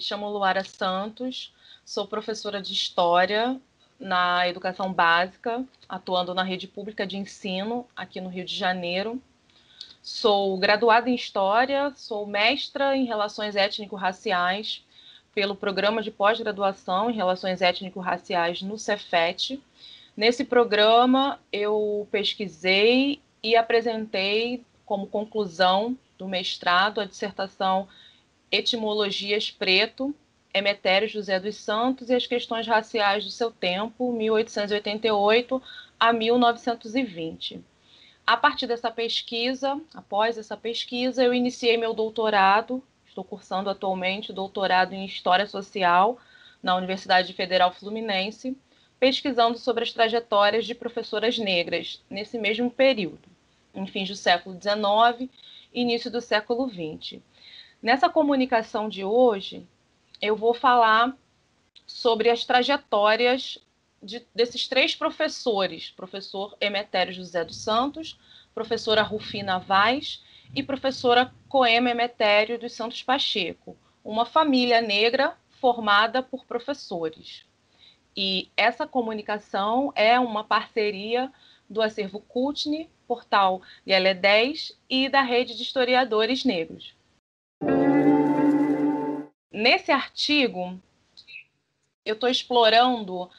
chamo Luara Santos, sou professora de História na educação básica, atuando na rede pública de ensino aqui no Rio de Janeiro. Sou graduada em História, sou mestra em Relações Étnico-Raciais pelo Programa de Pós-Graduação em Relações Étnico-Raciais no Cefet. Nesse programa, eu pesquisei e apresentei como conclusão do mestrado a dissertação Etimologias Preto, Emetério José dos Santos e as Questões Raciais do Seu Tempo, 1888 a 1920. A partir dessa pesquisa, após essa pesquisa, eu iniciei meu doutorado, estou cursando atualmente o doutorado em História Social na Universidade Federal Fluminense, pesquisando sobre as trajetórias de professoras negras nesse mesmo período, em fins do século XIX e início do século XX. Nessa comunicação de hoje, eu vou falar sobre as trajetórias desses três professores, professor Emetério José dos Santos, professora Rufina Vaz e professora Coema Emetério dos Santos Pacheco, uma família negra formada por professores. E essa comunicação é uma parceria do Acervo Kutne, portal Yelé 10 e da Rede de Historiadores Negros. Nesse artigo, eu estou explorando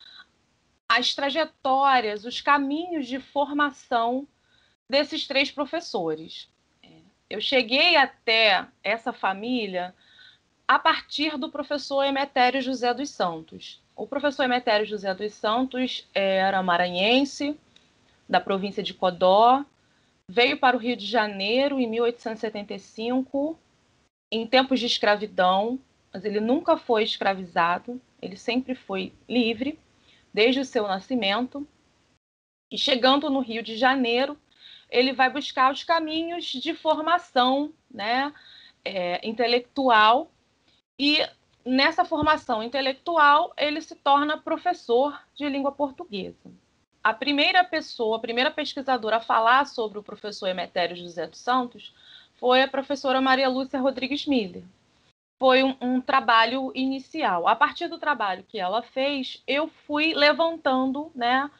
as trajetórias, os caminhos de formação desses três professores. Eu cheguei até essa família a partir do professor Emetério José dos Santos. O professor Emetério José dos Santos era maranhense, da província de Codó, veio para o Rio de Janeiro em 1875, em tempos de escravidão, mas ele nunca foi escravizado, ele sempre foi livre, desde o seu nascimento. E chegando no Rio de Janeiro, ele vai buscar os caminhos de formação, né, intelectual, e nessa formação intelectual ele se torna professor de língua portuguesa. A primeira pesquisadora a falar sobre o professor Emetério José dos Santos foi a professora Maria Lúcia Rodrigues Miller. Foi um trabalho inicial. A partir do trabalho que ela fez, eu fui levantando, né,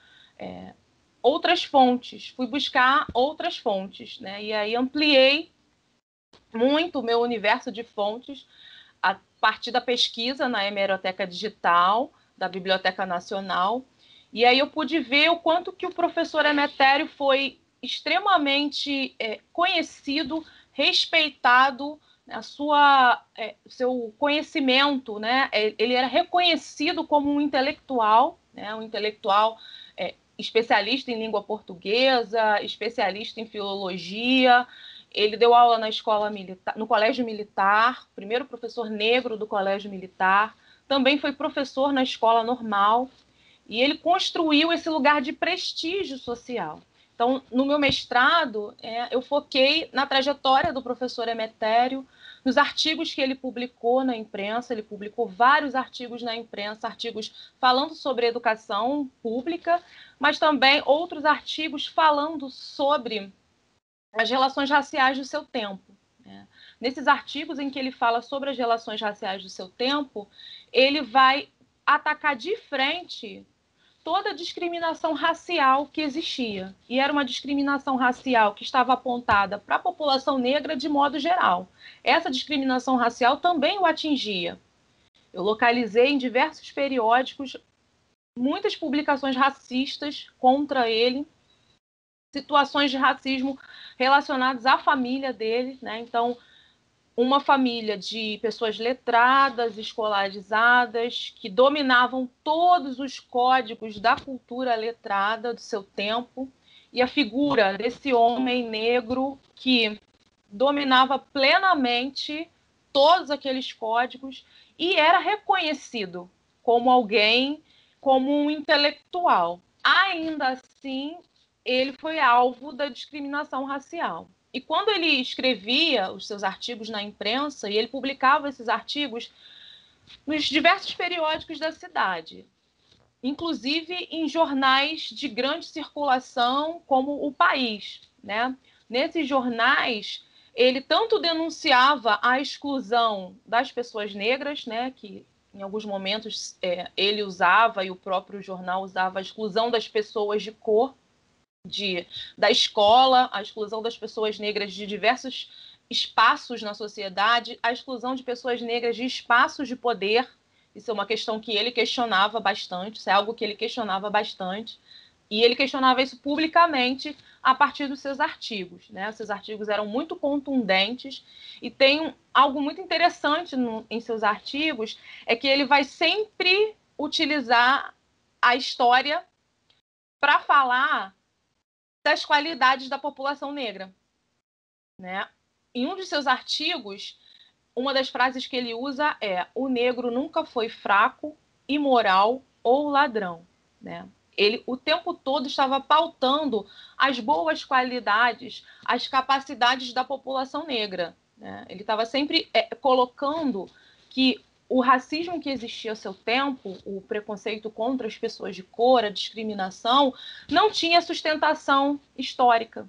outras fontes, fui buscar outras fontes, né, e aí ampliei muito o meu universo de fontes a partir da pesquisa na Hemeroteca Digital, da Biblioteca Nacional, e aí eu pude ver o quanto que o professor Emetério foi extremamente conhecido, respeitado, seu conhecimento, né? Ele era reconhecido como um intelectual, né? Um intelectual especialista em língua portuguesa, especialista em filologia. Ele deu aula na escola militar, no Colégio Militar, primeiro professor negro do Colégio Militar, também foi professor na escola normal, e ele construiu esse lugar de prestígio social. Então, no meu mestrado, eu foquei na trajetória do professor Emetério, nos artigos que ele publicou na imprensa. Ele publicou vários artigos na imprensa, artigos falando sobre educação pública, mas também outros artigos falando sobre as relações raciais do seu tempo. Nesses artigos em que ele fala sobre as relações raciais do seu tempo, ele vai atacar de frente toda a discriminação racial que existia. E era uma discriminação racial que estava apontada para a população negra de modo geral. Essa discriminação racial também o atingia. Eu localizei em diversos periódicos muitas publicações racistas contra ele, situações de racismo relacionadas à família dele, né? Então, uma família de pessoas letradas, escolarizadas, que dominavam todos os códigos da cultura letrada do seu tempo, e a figura desse homem negro que dominava plenamente todos aqueles códigos e era reconhecido como alguém, como um intelectual. Ainda assim, ele foi alvo da discriminação racial. E quando ele escrevia os seus artigos na imprensa, e ele publicava esses artigos nos diversos periódicos da cidade, inclusive em jornais de grande circulação, como O País, né? Nesses jornais, Ele tanto denunciava a exclusão das pessoas negras, né, que em alguns momentos ele usava, e o próprio jornal usava, a exclusão das pessoas de cor da escola, a exclusão das pessoas negras de diversos espaços na sociedade, a exclusão de pessoas negras de espaços de poder. Isso é uma questão que ele questionava bastante, isso é algo que ele questionava bastante. E ele questionava isso publicamente a partir dos seus artigos, né? Seus artigos eram muito contundentes e tem algo muito interessante em seus artigos, é que ele vai sempre utilizar a história para falar das qualidades da população negra, né? Em um de seus artigos, uma das frases que ele usa é: o negro nunca foi fraco, imoral ou ladrão, né? Ele o tempo todo estava pautando as boas qualidades, as capacidades da população negra, né? Ele estava sempre colocando que o racismo que existia ao seu tempo, o preconceito contra as pessoas de cor, a discriminação, não tinha sustentação histórica.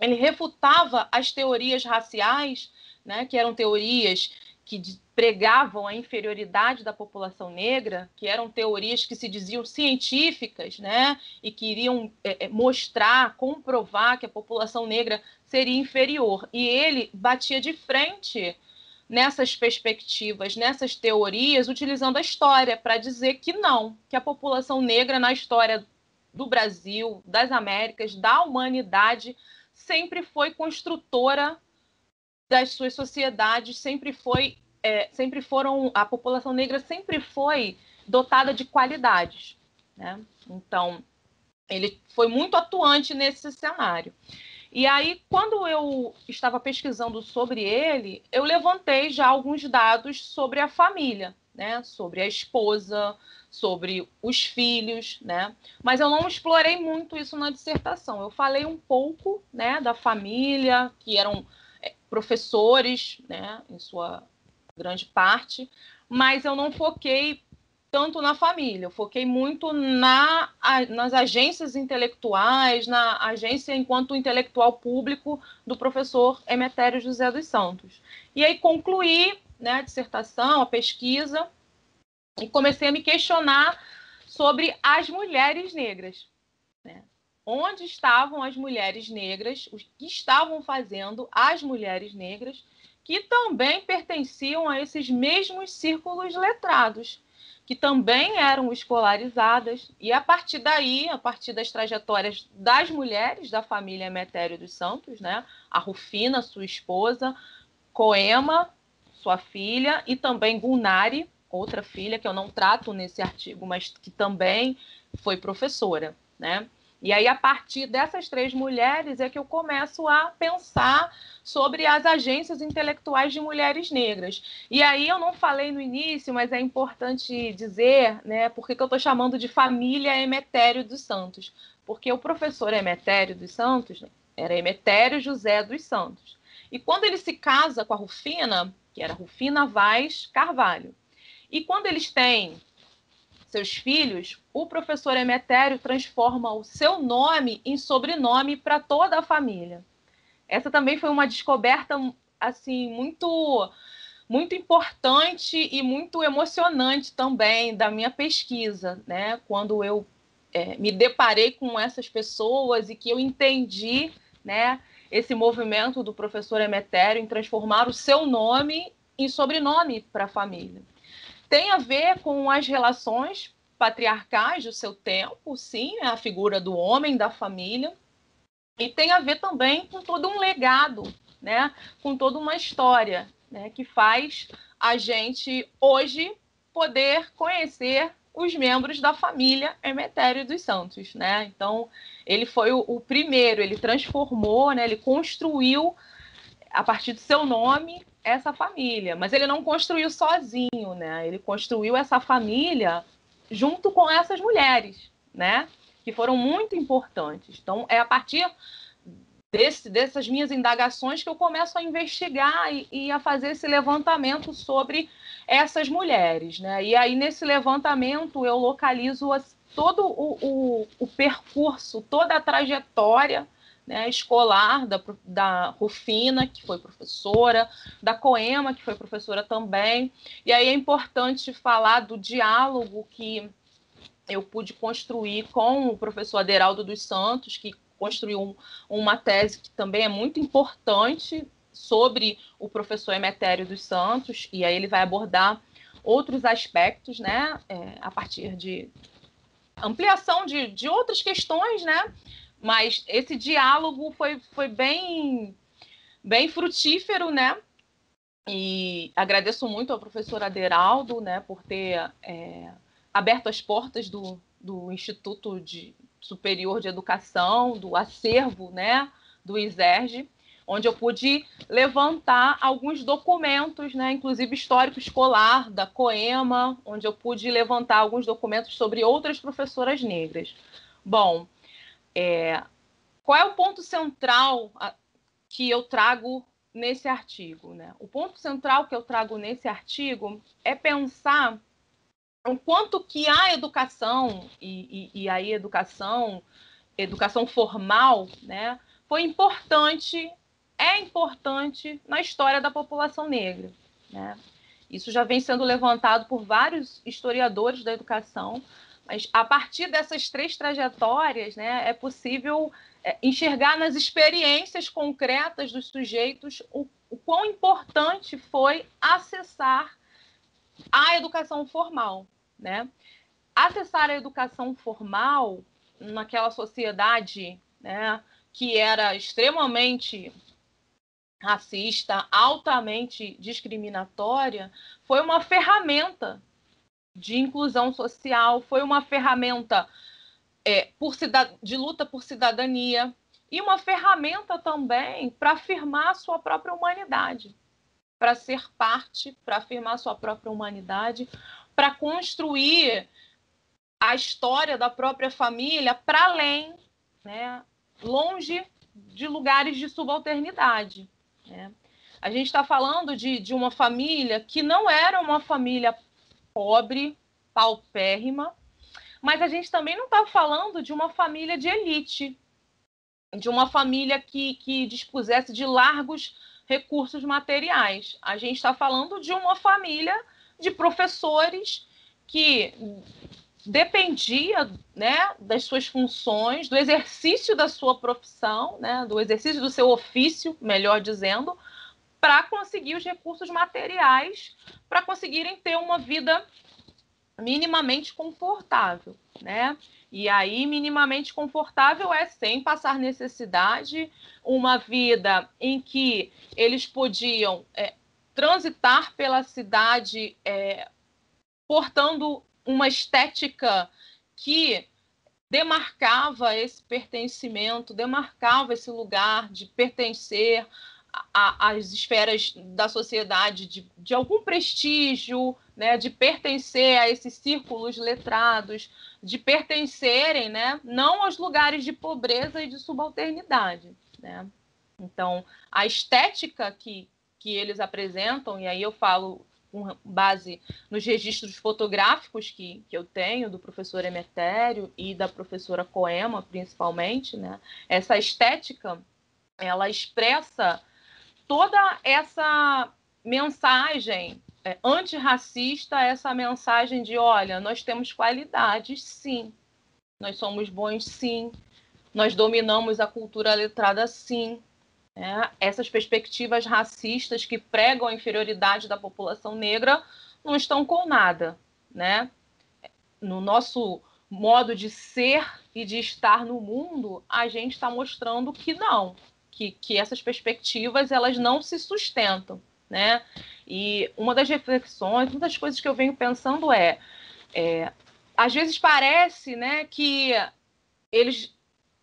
Ele refutava as teorias raciais, né, que eram teorias que pregavam a inferioridade da população negra, que eram teorias que se diziam científicas, né, e queriam mostrar, comprovar que a população negra seria inferior. E ele batia de frente nessas perspectivas, nessas teorias, utilizando a história para dizer que não, que a população negra na história do Brasil, das Américas, da humanidade, sempre foi construtora das suas sociedades, a população negra sempre foi dotada de qualidades, né? Então, ele foi muito atuante nesse cenário. E aí, quando eu estava pesquisando sobre ele, eu levantei já alguns dados sobre a família, né? Sobre a esposa, sobre os filhos, né? Mas eu não explorei muito isso na dissertação. Eu falei um pouco, né, da família, que eram professores, né, em sua grande parte, mas eu não foquei tanto na família, eu foquei muito nas agências intelectuais, na agência enquanto intelectual público do professor Emetério José dos Santos. E aí concluí, né, a dissertação, a pesquisa, e comecei a me questionar sobre as mulheres negras, né? Onde estavam as mulheres negras, o que estavam fazendo as mulheres negras, que também pertenciam a esses mesmos círculos letrados, que também eram escolarizadas, e a partir daí, a partir das trajetórias das mulheres da família Emetério dos Santos, né? A Rufina, sua esposa, Coema, sua filha, e também Gunari, outra filha que eu não trato nesse artigo, mas que também foi professora, né? E aí, a partir dessas três mulheres, é que eu começo a pensar sobre as agências intelectuais de mulheres negras. E aí, eu não falei no início, mas é importante dizer, né, por que eu estou chamando de família Emetério dos Santos. Porque o professor Emetério dos Santos era Emetério José dos Santos. E quando ele se casa com a Rufina, que era Rufina Vaz Carvalho, e quando eles têm seus filhos, o professor Emetério transforma o seu nome em sobrenome para toda a família. Essa também foi uma descoberta assim muito importante e muito emocionante também da minha pesquisa, né? Quando eu me deparei com essas pessoas e que eu entendi, né, esse movimento do professor Emetério em transformar o seu nome em sobrenome para a família. Tem a ver com as relações patriarcais do seu tempo, sim, a figura do homem, da família, e tem a ver também com todo um legado, né? Com toda uma história, né? Que faz a gente hoje poder conhecer os membros da família Emetério dos Santos, né? Então, ele foi o primeiro, ele transformou, né? Ele construiu, a partir do seu nome, essa família, mas ele não construiu sozinho, né? Ele construiu essa família junto com essas mulheres, né? Que foram muito importantes. Então, é a partir dessas minhas indagações que eu começo a investigar e a fazer esse levantamento sobre essas mulheres, né? E aí, nesse levantamento, eu localizo todo o percurso, toda a trajetória, né, escolar da Rufina, que foi professora, da Coema, que foi professora também. E aí é importante falar do diálogo que eu pude construir com o professor Aderaldo dos Santos, que construiu uma tese que também é muito importante sobre o professor Emetério dos Santos, e aí ele vai abordar outros aspectos, né, a partir de ampliação de outras questões, né, mas esse diálogo foi bem frutífero, né, e agradeço muito ao professor Aderaldo, né, por ter aberto as portas do Instituto Superior de Educação, do acervo, né, do ISERJ, onde eu pude levantar alguns documentos, né, inclusive histórico escolar da Coema, onde eu pude levantar alguns documentos sobre outras professoras negras. Bom, qual é o ponto central que eu trago nesse artigo, né? O ponto central que eu trago nesse artigo é pensar o quanto que a educação e aí educação formal, né, foi importante, é importante na história da população negra, né? Isso já vem sendo levantado por vários historiadores da educação, mas a partir dessas 3 trajetórias, né, é possível enxergar nas experiências concretas dos sujeitos o quão importante foi acessar a educação formal, né? Acessar a educação formal naquela sociedade, né, que era extremamente racista, altamente discriminatória, foi uma ferramenta de inclusão social, foi uma ferramenta de luta por cidadania e uma ferramenta também para afirmar a sua própria humanidade, para ser parte, para afirmar a sua própria humanidade, para construir a história da própria família para além, né, longe de lugares de subalternidade, né? A gente está falando de uma família que não era uma família pobre, paupérrima, mas a gente também não está falando de uma família de elite, de uma família que dispusesse de largos recursos materiais. A gente está falando de uma família de professores que dependia, né, das suas funções, do exercício da sua profissão, né, do exercício do seu ofício, melhor dizendo, para conseguir os recursos materiais, para conseguirem ter uma vida minimamente confortável, né? E aí, minimamente confortável é sem passar necessidade, uma vida em que eles podiam transitar pela cidade portando uma estética que demarcava esse pertencimento, demarcava esse lugar de pertencer às esferas da sociedade de algum prestígio, né, de pertencer a esses círculos letrados, de pertencerem, né, não aos lugares de pobreza e de subalternidade, né? Então, a estética que eles apresentam, e aí eu falo com base nos registros fotográficos que eu tenho do professor Emetério e da professora Coema, principalmente, né? Essa estética, ela expressa toda essa mensagem antirracista, essa mensagem de, olha, nós temos qualidades, sim, nós somos bons, sim, nós dominamos a cultura letrada, sim. Essas perspectivas racistas que pregam a inferioridade da população negra não estão com nada, né? No nosso modo de ser e de estar no mundo, a gente está mostrando que não, que essas perspectivas elas não se sustentam, né? E uma das reflexões, uma das coisas que eu venho pensando às vezes parece, né, que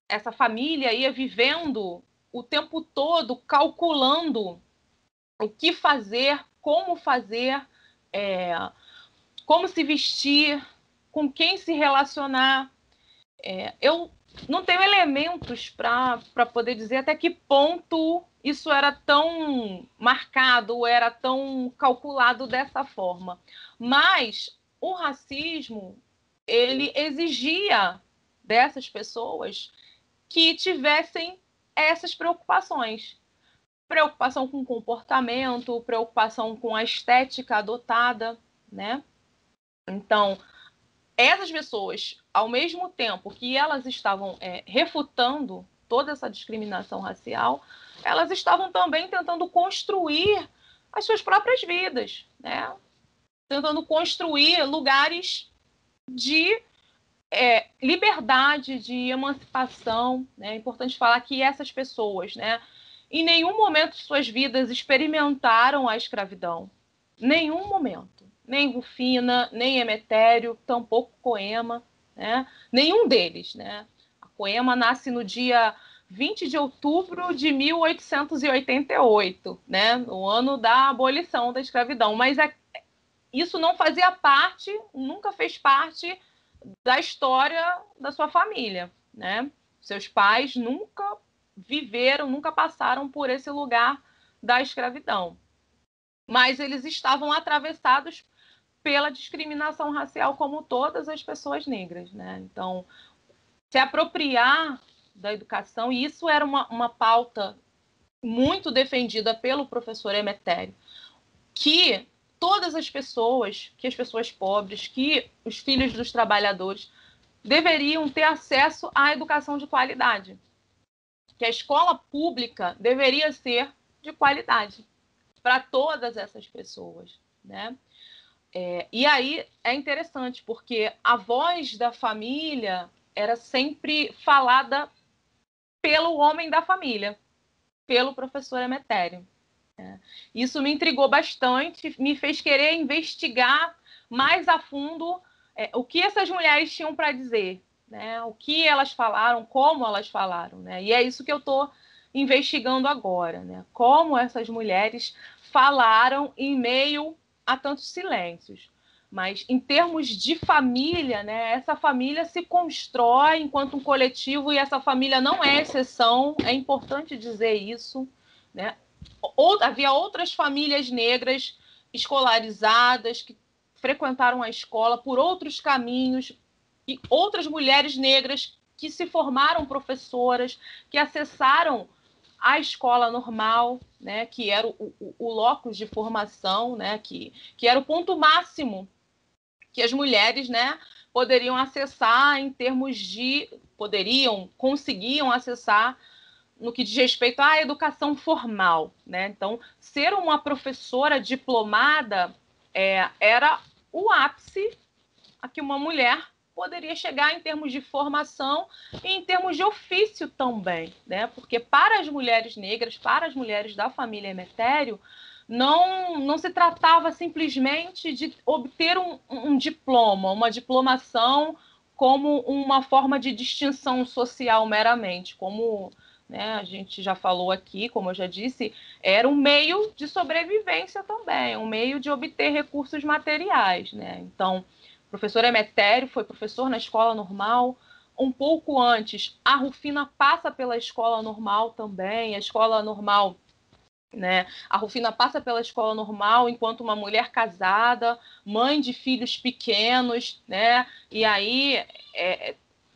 essa família ia vivendo o tempo todo calculando o que fazer, como se vestir, com quem se relacionar. Eu não tenho elementos para poder dizer até que ponto isso era tão marcado, era tão calculado dessa forma. Mas o racismo, ele exigia dessas pessoas que tivessem essas preocupações. Preocupação com o comportamento, preocupação com a estética adotada, né? Então, essas pessoas, ao mesmo tempo que elas estavam refutando toda essa discriminação racial, elas estavam também tentando construir as suas próprias vidas, né? Tentando construir lugares de liberdade, de emancipação, né? É importante falar que essas pessoas, né, em nenhum momento de suas vidas experimentaram a escravidão. Nenhum momento. Nem Rufina, nem Emetério, tampouco Coema, né? Nenhum deles, né? A Coema nasce no dia 20 de outubro de 1888, né? No ano da abolição da escravidão. Mas isso não fazia parte, nunca fez parte da história da sua família, né? Seus pais nunca viveram, nunca passaram por esse lugar da escravidão. Mas eles estavam atravessados pela discriminação racial como todas as pessoas negras, né? Então, se apropriar da educação, e isso era uma pauta muito defendida pelo professor Emetério, que todas as pessoas, que as pessoas pobres, que os filhos dos trabalhadores deveriam ter acesso à educação de qualidade, que a escola pública deveria ser de qualidade para todas essas pessoas, né? E aí é interessante, porque a voz da família era sempre falada pelo homem da família, pelo professor Emetério. Isso me intrigou bastante, me fez querer investigar mais a fundo o que essas mulheres tinham para dizer, né? O que elas falaram, como elas falaram, né? E é isso que eu estou investigando agora, né? Como essas mulheres falaram em meio a tantos silêncios. Mas em termos de família, né? Essa família se constrói enquanto um coletivo e essa família não é exceção, é importante dizer isso, né? Havia outras famílias negras escolarizadas que frequentaram a escola por outros caminhos e outras mulheres negras que se formaram professoras, que acessaram a escola normal, né, que era o locus de formação, né, que era o ponto máximo que as mulheres, né, poderiam acessar em termos de... conseguiam acessar no que diz respeito à educação formal, né? Então, ser uma professora diplomada era o ápice a que uma mulher poderia chegar em termos de formação e em termos de ofício também, né? Porque para as mulheres negras, para as mulheres da família Emetério, não se tratava simplesmente de obter um diploma, uma diplomação como uma forma de distinção social meramente, como, né, a gente já falou aqui, como eu já disse, era um meio de sobrevivência também, um meio de obter recursos materiais, né? Então, o professor Emetério foi professor na escola normal. Um pouco antes, a Rufina passa pela escola normal também, a escola normal, né? A Rufina passa pela escola normal enquanto uma mulher casada, mãe de filhos pequenos, né? E aí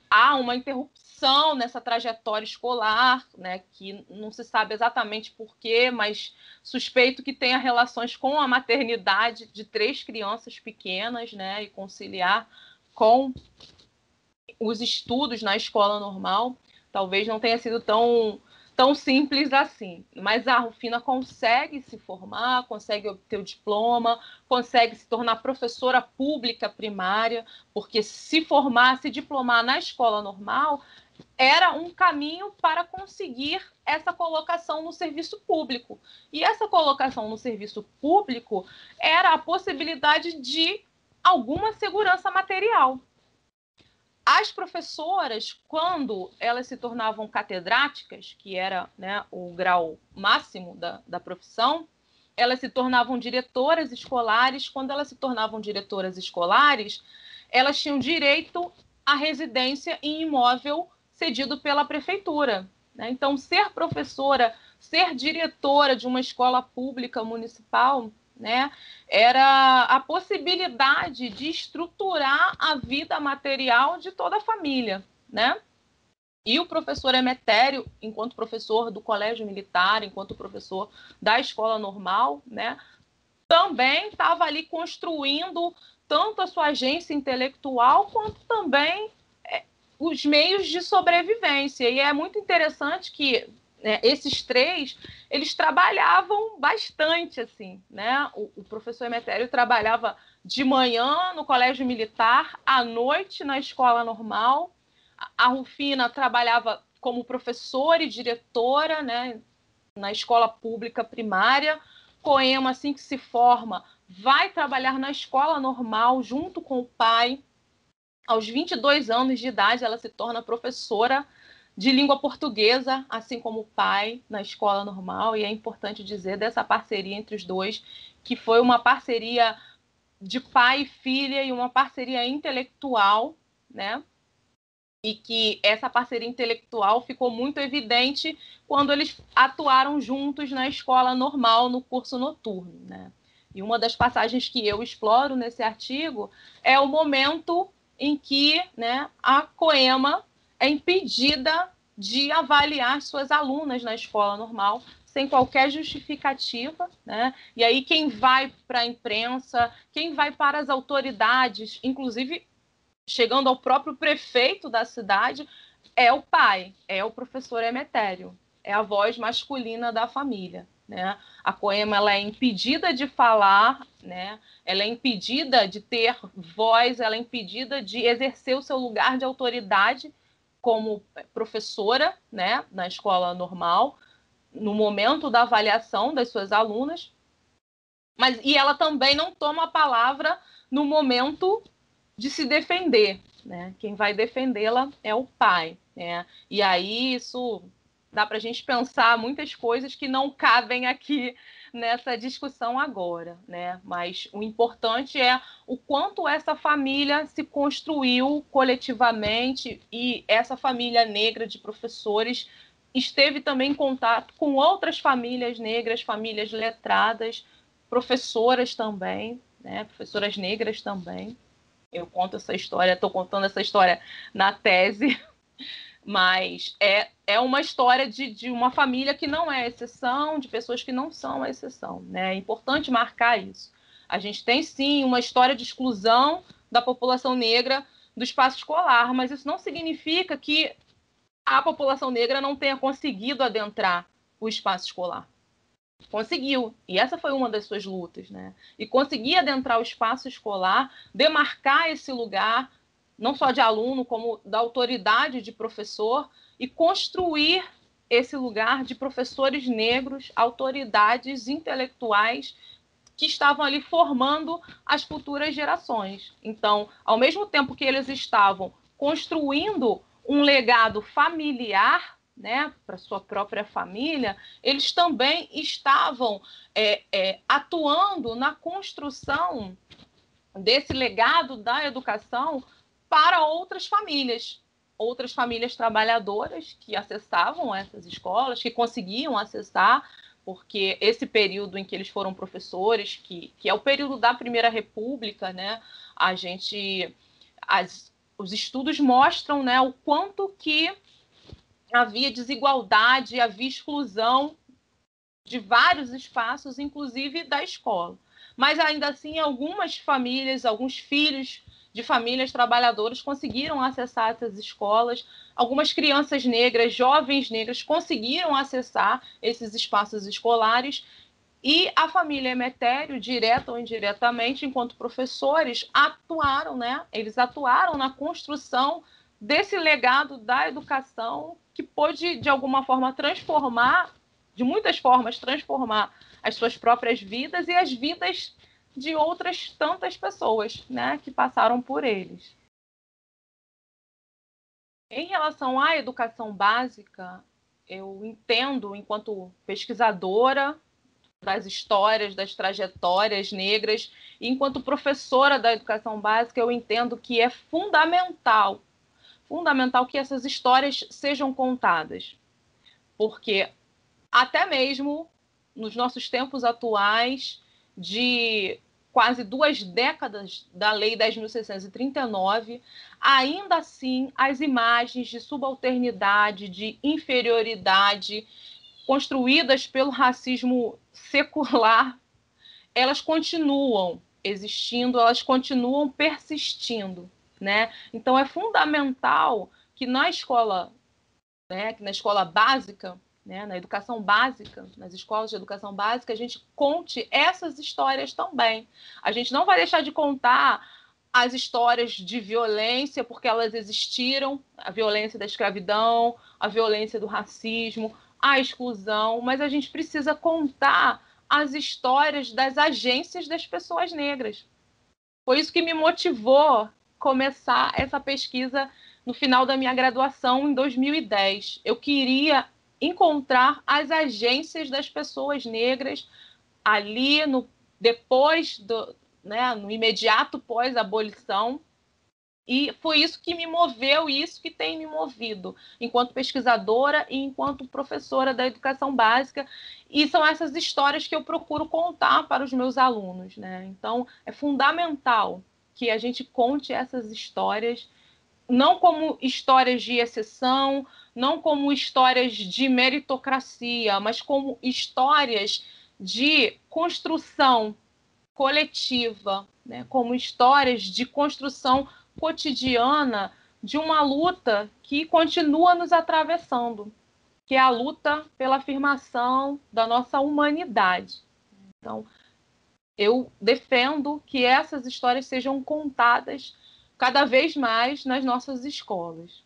há uma interrupção nessa trajetória escolar, né? Que não se sabe exatamente por quê, mas suspeito que tenha relações com a maternidade de 3 crianças pequenas, né? E conciliar com os estudos na escola normal. Talvez não tenha sido tão simples assim. Mas a Rufina consegue se formar, consegue obter o diploma, consegue se tornar professora pública primária, porque se formar, se diplomar na escola normal era um caminho para conseguir essa colocação no serviço público. E essa colocação no serviço público era a possibilidade de alguma segurança material. As professoras, quando elas se tornavam catedráticas, que era, né, o grau máximo da profissão, elas se tornavam diretoras escolares. Quando elas se tornavam diretoras escolares, elas tinham direito à residência em imóvel cedido pela prefeitura, né? Então, ser professora, ser diretora de uma escola pública municipal, né, era a possibilidade de estruturar a vida material de toda a família, né? E o professor Emetério, enquanto professor do Colégio Militar, enquanto professor da Escola Normal, né, também estava ali construindo tanto a sua agência intelectual quanto também os meios de sobrevivência. E é muito interessante que, né, esses três, eles trabalhavam bastante, assim, né? O professor Emetério trabalhava de manhã no Colégio Militar, à noite na Escola Normal. A Rufina trabalhava como professora e diretora, né, na escola pública primária. Coema, assim que se forma, vai trabalhar na Escola Normal junto com o pai. Aos 22 anos de idade, ela se torna professora de língua portuguesa, assim como o pai, na Escola Normal. E é importante dizer dessa parceria entre os dois, que foi uma parceria de pai e filha e uma parceria intelectual, né? E que essa parceria intelectual ficou muito evidente quando eles atuaram juntos na Escola Normal, no curso noturno, né? E uma das passagens que eu exploro nesse artigo é o momento em que, né, a Coema é impedida de avaliar suas alunas na Escola Normal sem qualquer justificativa, né? E aí quem vai para a imprensa, quem vai para as autoridades, inclusive chegando ao próprio prefeito da cidade, é o pai, é o professor Emetério, é a voz masculina da família, né? A Coema, ela é impedida de falar, né? Ela é impedida de ter voz, ela é impedida de exercer o seu lugar de autoridade como professora, né, na escola normal, no momento da avaliação das suas alunas, e ela também não toma a palavra no momento de se defender, né? Quem vai defendê-la é o pai, né? E aí isso dá para a gente pensar muitas coisas que não cabem aqui nessa discussão agora, né? Mas o importante é o quanto essa família se construiu coletivamente e essa família negra de professores esteve também em contato com outras famílias negras, famílias letradas, professoras também, né? Professoras negras também. Eu conto essa história, estou contando essa história na tese, mas é uma história de uma família que não é exceção, de pessoas que não são a exceção, né? É importante marcar isso. A gente tem, sim, uma história de exclusão da população negra do espaço escolar, mas isso não significa que a população negra não tenha conseguido adentrar o espaço escolar. Conseguiu, e essa foi uma das suas lutas, né? E conseguir adentrar o espaço escolar, demarcar esse lugar, não só de aluno, como da autoridade de professor, e construir esse lugar de professores negros, autoridades intelectuais que estavam ali formando as futuras gerações. Então, ao mesmo tempo que eles estavam construindo um legado familiar, né, para sua própria família, eles também estavam atuando na construção desse legado da educação para outras famílias trabalhadoras que acessavam essas escolas, que conseguiam acessar, porque esse período em que eles foram professores, que é o período da Primeira República, né, os estudos mostram, né, o quanto que havia desigualdade, havia exclusão de vários espaços, inclusive da escola. Mas ainda assim, algumas famílias, alguns filhos de famílias trabalhadoras conseguiram acessar essas escolas. Algumas crianças negras, jovens negras, conseguiram acessar esses espaços escolares. E a família Emetério, direta ou indiretamente, enquanto professores, atuaram, né? Eles atuaram na construção desse legado da educação que pôde, de alguma forma, transformar, de muitas formas, transformar as suas próprias vidas e as vidas de outras tantas pessoas, né, que passaram por eles. Em relação à educação básica, eu entendo, enquanto pesquisadora das histórias, das trajetórias negras, e enquanto professora da educação básica, eu entendo que é fundamental que essas histórias sejam contadas, porque até mesmo nos nossos tempos atuais, de quase 2 décadas da Lei 10.639, ainda assim, as imagens de subalternidade, de inferioridade, construídas pelo racismo secular, elas continuam existindo, elas continuam persistindo, né? Então, é fundamental que na escola, né, que na escola básica, né, na educação básica, nas escolas de educação básica, a gente conte essas histórias também. A gente não vai deixar de contar as histórias de violência, porque elas existiram, a violência da escravidão, a violência do racismo, a exclusão, mas a gente precisa contar as histórias das agências das pessoas negras. Foi isso que me motivou começar essa pesquisa no final da minha graduação, em 2010. Eu queria encontrar as agências das pessoas negras ali depois no imediato pós-abolição. E foi isso que me moveu e isso que tem me movido enquanto pesquisadora e enquanto professora da educação básica. E são essas histórias que eu procuro contar para os meus alunos, né? Então, é fundamental que a gente conte essas histórias, não como histórias de exceção, não como histórias de meritocracia, mas como histórias de construção coletiva, né? Como histórias de construção cotidiana de uma luta que continua nos atravessando, que é a luta pela afirmação da nossa humanidade. Então, eu defendo que essas histórias sejam contadas cada vez mais nas nossas escolas.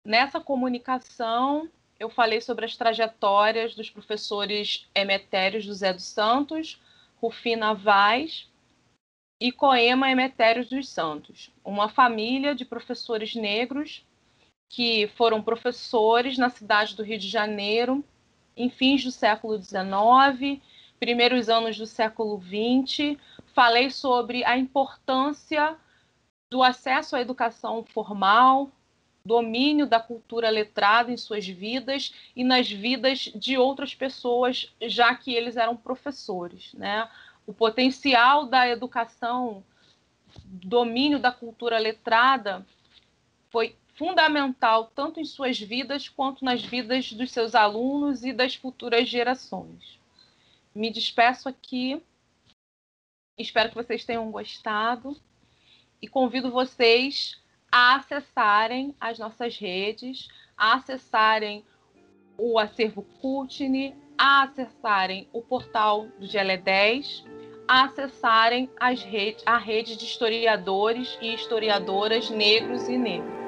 Nessa comunicação, eu falei sobre as trajetórias dos professores Emetérios José dos Santos, Rufina Vaz e Coema Emetérios dos Santos, uma família de professores negros que foram professores na cidade do Rio de Janeiro em fins do século XIX, primeiros anos do século XX. Falei sobre a importância do acesso à educação formal, domínio da cultura letrada em suas vidas e nas vidas de outras pessoas, já que eles eram professores, né? O potencial da educação, domínio da cultura letrada, foi fundamental tanto em suas vidas quanto nas vidas dos seus alunos e das futuras gerações. Me despeço aqui, espero que vocês tenham gostado e convido vocês a acessarem as nossas redes, a acessarem o acervo Cultne, a acessarem o portal do GLE10, a acessarem a rede de historiadores e historiadoras negros e negras.